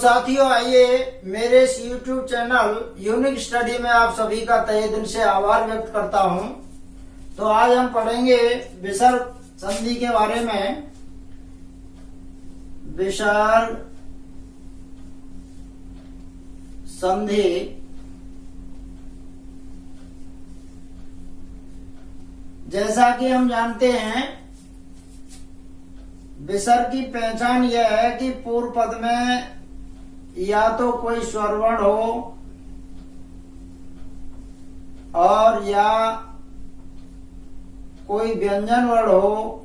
साथियों, आइए मेरे इस YouTube चैनल यूनिक स्टडी में आप सभी का तहे दिल से आभार व्यक्त करता हूं। तो आज हम पढ़ेंगे विसर्ग संधि के बारे में। विसर्ग संधि जैसा कि हम जानते हैं, विसर्ग की पहचान यह है कि पूर्व पद में या तो कोई स्वरवर्ण हो और या कोई व्यंजन वर्ण हो,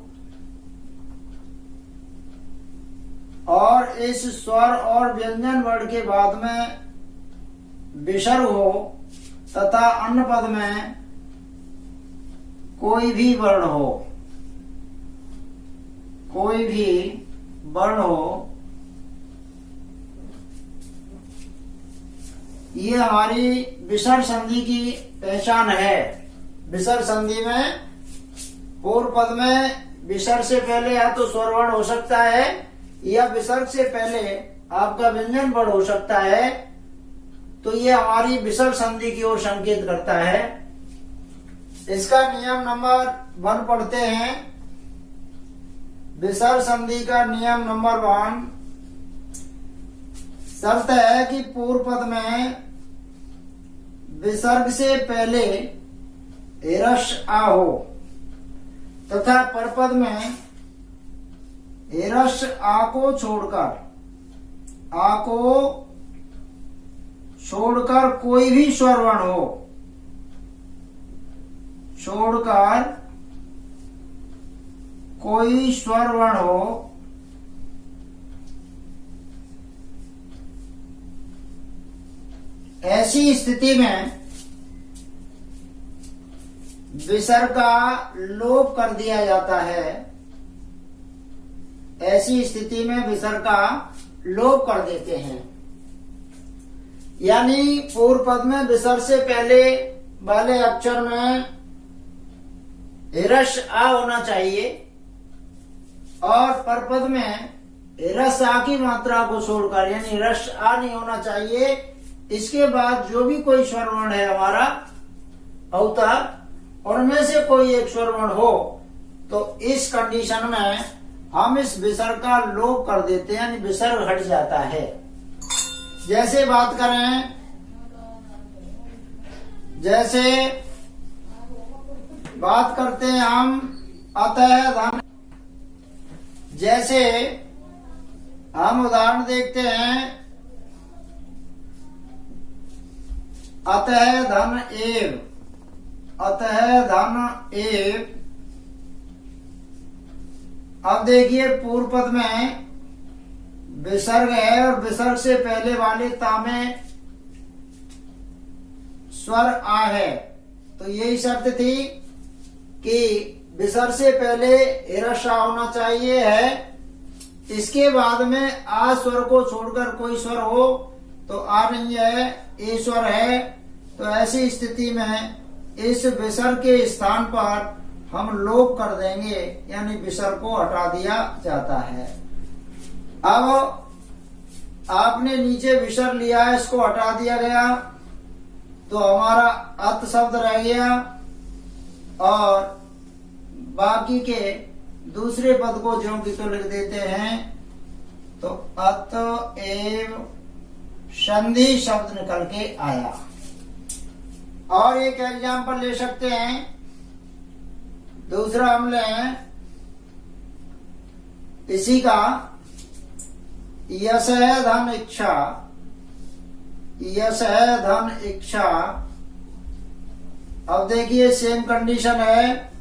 और इस स्वर और व्यंजन वर्ण के बाद में विसर्ग हो तथा अन्य पद में कोई भी वर्ण हो, कोई भी वर्ण हो। ये हमारी विसर्ग संधि की पहचान है। विसर्ग संधि में पूर्व पद में विसर्ग से पहले या तो स्वरवर्ण हो सकता है या विसर्ग से पहले आपका व्यंजन वर्ण हो सकता है। तो ये हमारी विसर्ग संधि की ओर संकेत करता है। इसका नियम नंबर 1 पढ़ते हैं। विसर्ग संधि का नियम नंबर 1, शर्त है कि पूर्व पद में विसर्ग से पहले एरस आ हो तथा परपद में एरस आ को छोड़कर कोई भी स्वरवर्ण हो, कोई स्वरवर्ण हो। ऐसी स्थिति में विसर्ग का लोप कर दिया जाता है। ऐसी स्थिति में विसर्ग का लोप कर देते हैं। यानी पूर्व पद में विसर्ग से पहले वाले अक्षर में रस आ होना चाहिए और परपद में रस आ की मात्रा को छोड़कर, यानी रस आ नहीं होना चाहिए। इसके बाद जो भी कोई स्वरवर्ण है हमारा अवतार, उनमें से कोई एक स्वरवर्ण हो तो इस कंडीशन में हम इस विसर्ग का लोप कर देते हैं, यानी विसर्ग हट जाता है। जैसे बात करें, जैसे बात करते हैं हम अतः धन। जैसे हम उदाहरण देखते हैं, अतः धन एव, अतः धन एव। अब देखिए पूर्व पद में विसर्ग है और विसर्ग से पहले वाले ता में स्वर आ है। तो यही शर्त थी कि विसर्ग से पहले एरस आ होना चाहिए है। इसके बाद में आ स्वर को छोड़कर कोई स्वर हो तो आ नहीं है, ए स्वर है। तो ऐसी स्थिति में इस विसर्ग के स्थान पर हम लोप कर देंगे, यानी विसर्ग को हटा दिया जाता है। अब आपने नीचे विसर्ग लिया है, इसको हटा दिया गया तो हमारा अत शब्द रह गया और बाकी के दूसरे पद को ज्यों की तो लिख देते हैं। तो अत एव संधि शब्द निकल के आया। और एक एग्जाम्पल ले सकते हैं। दूसरा हम लें इसी का, यश है धन इच्छा, यश है धन इच्छा। अब देखिए सेम कंडीशन है।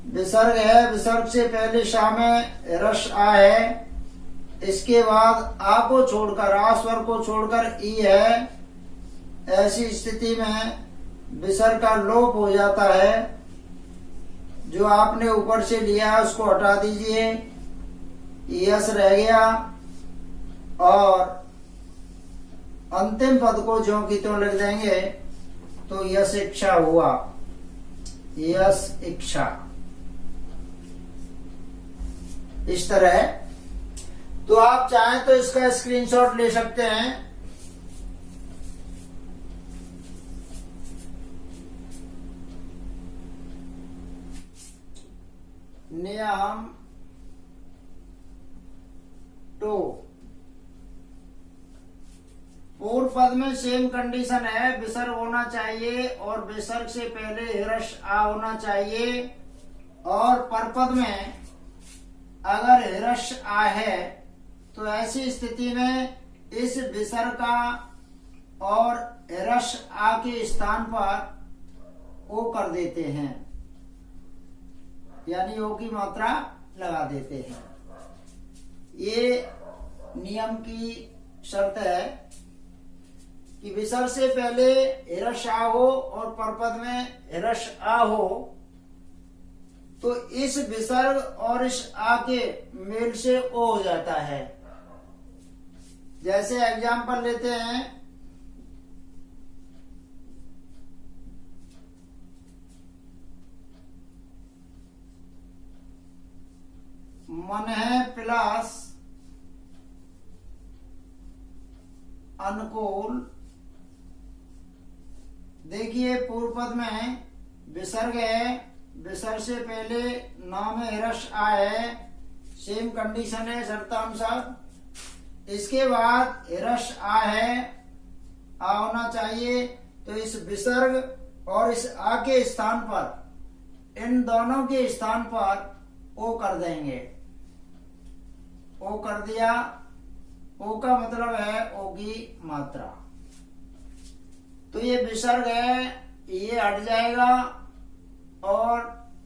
विसर्ग है, विसर्ग से पहले शा में रस आ है। इसके बाद आ को छोड़कर, आ स्वर को छोड़कर ई है। ऐसी स्थिति में विसर्ग का लोप हो जाता है। जो आपने ऊपर से लिया है उसको हटा दीजिए, यस रह गया और अंतिम पद को ज्यों की त्यों लिख देंगे तो यश इच्छा हुआ, यश इच्छा। इस तरह तो आप चाहें तो इसका स्क्रीनशॉट ले सकते हैं। नियम 2, पूर्व पद में सेम कंडीशन है, विसर्ग होना चाहिए और विसर्ग से पहले हिरस आ होना चाहिए। और परपद में अगर हिरस आ है तो ऐसी स्थिति में इस विसर्ग का और हिरस आ के स्थान पर ओ कर देते हैं, यानी ओ की मात्रा लगा देते हैं। ये नियम की शर्त है कि विसर्ग से पहले हिरस आ हो और परपद में हिरस आ हो तो इस विसर्ग और इस आ के मेल से ओ हो जाता है। जैसे एग्जाम्पल लेते हैं, मन है प्लस अनुकूल। देखिए पूर्व पद में विसर्ग है, विसर्ग से पहले नाम में हिरस आ है, सेम कंडीशन है शर्तानुसार। इसके बाद हिरस आ है, आ होना चाहिए, तो इस विसर्ग और इस आ के स्थान पर, इन दोनों के स्थान पर ओ कर देंगे। ओ कर दिया, ओ का मतलब है ओ की मात्रा। तो ये विसर्ग है, ये हट जाएगा और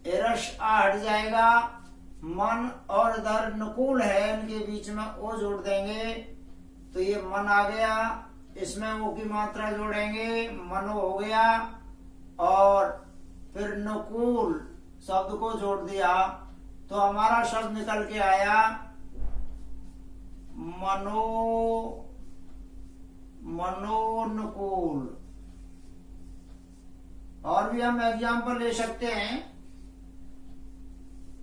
हिरस आ हट जाएगा। मन और इधर नुकूल है, इनके बीच में ओ जोड़ देंगे तो ये मन आ गया, इसमें ओ की मात्रा जोड़ेंगे, मनो हो गया। और फिर नुकूल शब्द को जोड़ दिया तो हमारा शब्द निकल के आया मनोनुकूल। और भी हम एग्जाम्पल ले सकते हैं।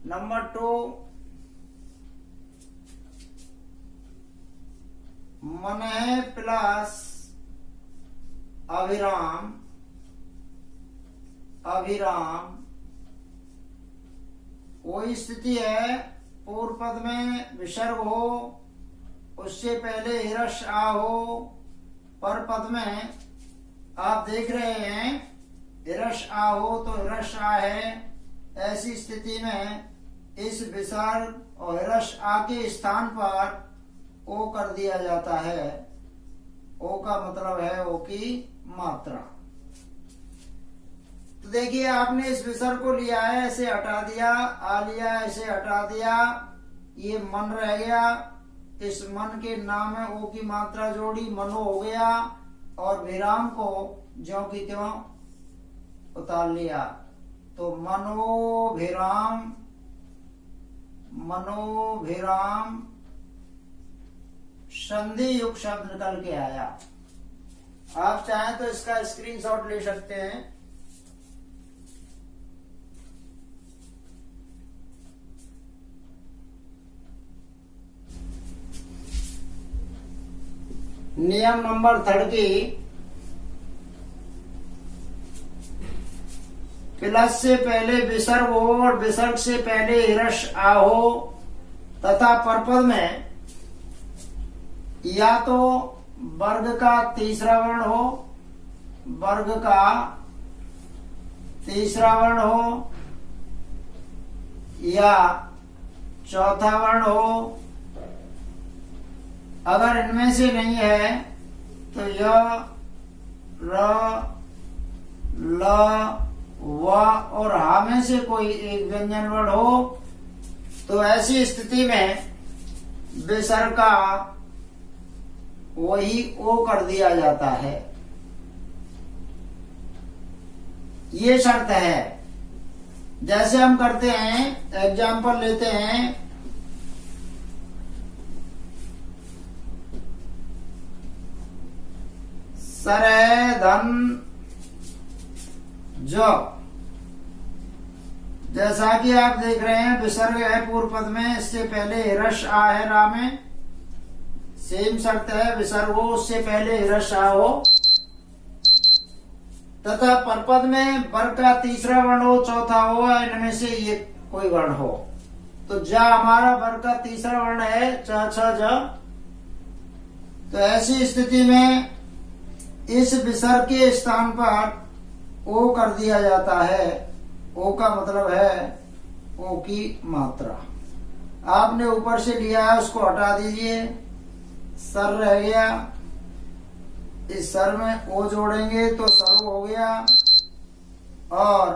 नंबर 2, मन है प्लस अभिराम। अभिराम वही स्थिति है, पूर्व पद में विसर्ग हो, उससे पहले हिरस आ हो। पर पद में आप देख रहे हैं हिरस आ हो तो हिरस आ है, ऐसी स्थिति में इस विसर्ग और हिरस आ के स्थान पर ओ कर दिया जाता है। ओ का मतलब है ओ की मात्रा। तो देखिए आपने इस विसर्ग को लिया है, ऐसे हटा दिया, आ लिया ऐसे हटा दिया, ये मन रह गया, इस मन के नाम में ओ की मात्रा जोड़ी, मनो हो गया। और विराम को ज्यों की त्यों उतार लिया तो मनोभिराम। मनोभिराम संधि युक्त शब्द निकल के आया। आप चाहें तो इसका स्क्रीनशॉट ले सकते हैं। नियम नंबर 30, प्लस से पहले विसर्ग हो और विसर्ग से पहले हिरस आ हो तथा परपद में या तो वर्ग का तीसरा वर्ण हो, वर्ग का तीसरा वर्ण हो या चौथा वर्ण हो। अगर इनमें से नहीं है तो य, र, ल, व और हा में से कोई एक व्यंजन वर्ण हो तो ऐसी स्थिति में विसर्ग का वही ओ कर दिया जाता है। ये शर्त है। जैसे हम करते हैं, एग्जाम्पल लेते हैं, सरे धन जो। जैसा कि आप देख रहे हैं विसर्ग है पूर्व पद में, इससे पहले हिरस आ है रा में, सेम शर्त है, विसर्ग हो उससे पहले हिरस्या हो तथा परपद में वर्ग का तीसरा वर्ण हो, चौथा हो या इनमें से ये कोई वर्ण हो। तो जा हमारा वर्ग का तीसरा वर्ण है, च छ ज। तो ऐसी स्थिति में इस विसर्ग के स्थान पर ओ कर दिया जाता है। ओ का मतलब है ओ की मात्रा। आपने ऊपर से लिया है उसको हटा दीजिए, सर रह गया, इस सर में ओ जोड़ेंगे तो सर्व हो गया और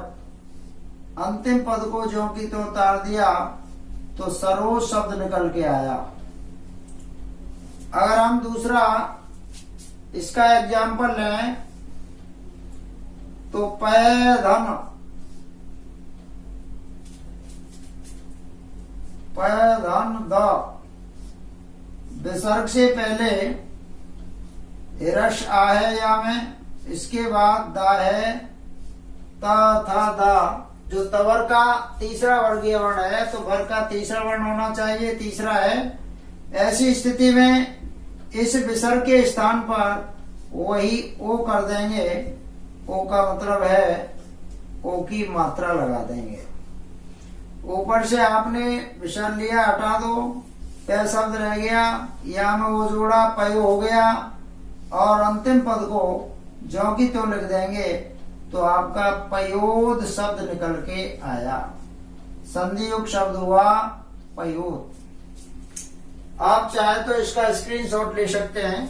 अंतिम पद को ज्यों की त्यों उतार दिया तो सर्वो शब्द निकल के आया। अगर हम दूसरा इसका एग्जाम्पल लें तो पैधन, पैधन द, विसर्ग से पहले हिरस आ है या में, इसके बाद दा है, ता था दा। जो तवर का तीसरा वर्गीय वर्ण है तो वर्ग का तीसरा वर्ण होना चाहिए, तीसरा है। ऐसी स्थिति में इस विसर्ग के स्थान पर वही ओ कर देंगे। ओ का मतलब है ओ की मात्रा लगा देंगे। ऊपर से आपने विसर्ग लिया, हटा दो, पै शब्द रह गया, या में वो जोड़ा, पयो हो गया और अंतिम पद को ज्यों की त्यों लिख देंगे तो आपका पयोद शब्द निकल के आया। संधि युक्त शब्द हुआ पयोद। आप चाहे तो इसका स्क्रीनशॉट ले सकते हैं।